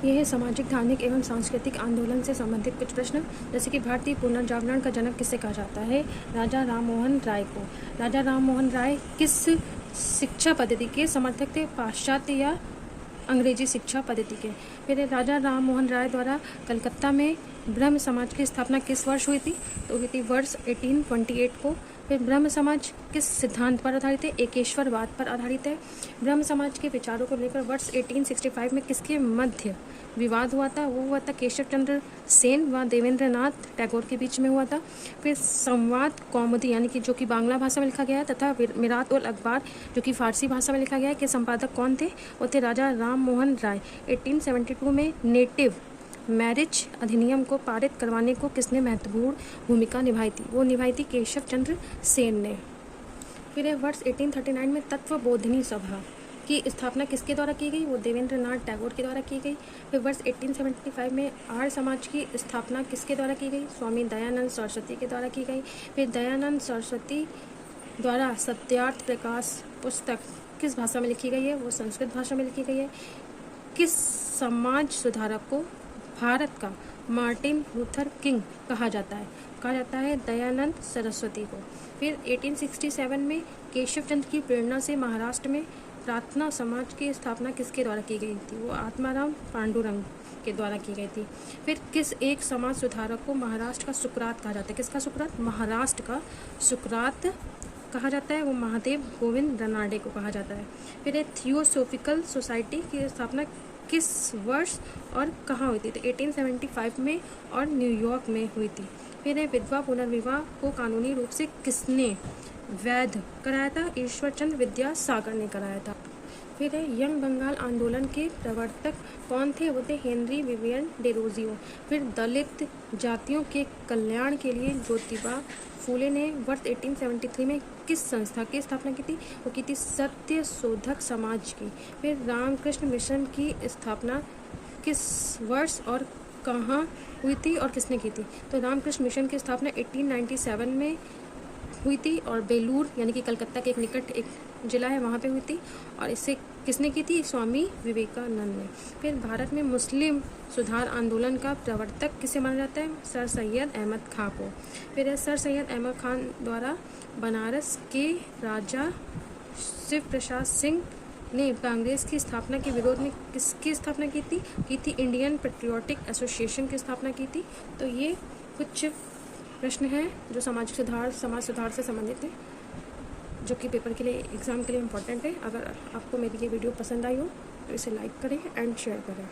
ये है सामाजिक, धार्मिक एवं सांस्कृतिक आंदोलन से संबंधित कुछ प्रश्न। जैसे कि भारतीय पुनर्जागरण का जनक किसे कहा जाता है? राजा राममोहन राय को। राजा राममोहन राय किस शिक्षा पद्धति के समर्थक थे? पाश्चात्य या अंग्रेजी शिक्षा पद्धति के। फिर राजा राममोहन राय द्वारा कलकत्ता में ब्रह्म समाज की स्थापना किस वर्ष हुई थी? तो हुई थी वर्ष 1828 को। फिर ब्रह्म समाज किस सिद्धांत पर आधारित है? एकेश्वरवाद पर आधारित है। ब्रह्म समाज के विचारों को लेकर वर्ष 1865 में किसके मध्य विवाद हुआ था? वो हुआ था केशव चंद्र सेन व देवेंद्र नाथ टैगोर के बीच में हुआ था। फिर संवाद कौमुदी यानी कि जो कि बांग्ला भाषा में लिखा गया है तथा मिरात उल अखबार जो कि फारसी भाषा में लिखा गया है के संपादक कौन थे? वो थे राजा राममोहन राय। 1872 में नेटिव मैरिज अधिनियम को पारित करवाने को किसने महत्वपूर्ण भूमिका निभाई थी? वो निभाई थी केशव चंद्र सेन ने। फिर है वर्ष 1839 में तत्वबोधिनी सभा की स्थापना किसके द्वारा की गई? वो देवेंद्र नाथ टैगोर के द्वारा की गई। फिर वर्ष 1875 में आर्य समाज की स्थापना किसके द्वारा की गई? स्वामी दयानंद सरस्वती के द्वारा की गई। फिर दयानंद सरस्वती द्वारा सत्यार्थ प्रकाश पुस्तक किस भाषा में लिखी गई है? वो संस्कृत भाषा में लिखी गई है। किस समाज सुधारक को भारत का मार्टिन लूथर किंग कहा जाता है? कहा जाता है दयानंद सरस्वती को। फिर 1867 में केशव चंद्र की प्रेरणा से महाराष्ट्र में प्रार्थना समाज की स्थापना किसके द्वारा की गई थी? वो आत्माराम पांडुरंग के द्वारा की गई थी। फिर किस एक समाज सुधारक को महाराष्ट्र का सुकरात कहा जाता है? किसका सुकरात? महाराष्ट्र का सुकरात कहा जाता है। वो महादेव गोविंद रनाडे को कहा जाता है। फिर एक थियोसोफिकल सोसाइटी की स्थापना किस वर्ष और कहाँ हुई थी? तो 1875 में और न्यूयॉर्क में हुई थी। फिर है विधवा पुनर्विवाह को कानूनी रूप से किसने वैध कराया था? ईश्वरचंद्र विद्यासागर ने कराया था। फिर है यंग बंगाल आंदोलन के प्रवर्तक कौन थे? वो थे हेनरी विवियन डेरोजियो। फिर दलित जातियों के कल्याण के लिए ज्योतिबा फूले ने वर्ष 1873 में किस संस्था की स्थापना की थी? वो की थी सत्य शोधक समाज की। फिर रामकृष्ण मिशन की स्थापना किस वर्ष और कहाँ हुई थी और किसने की थी? तो रामकृष्ण मिशन की स्थापना 1897 में हुई थी और बेलूर यानी कि कलकत्ता के एक निकट एक जिला है वहाँ पे हुई थी। और इसे किसने की थी? स्वामी विवेकानंद ने। फिर भारत में मुस्लिम सुधार आंदोलन का प्रवर्तक किसे माना जाता है? सर सैयद अहमद खां को। फिर सर सैयद अहमद खान द्वारा बनारस के राजा शिव प्रसाद सिंह ने कांग्रेस की स्थापना के विरोध में किसकी स्थापना की थी? इंडियन पेट्रियोटिक एसोसिएशन की स्थापना की थी। तो ये कुछ प्रश्न हैं जो समाज सुधार से संबंधित है, जो कि पेपर के लिए एग्ज़ाम के लिए इम्पोर्टेंट है। अगर आपको मेरी ये वीडियो पसंद आई हो तो इसे लाइक करें एंड शेयर करें।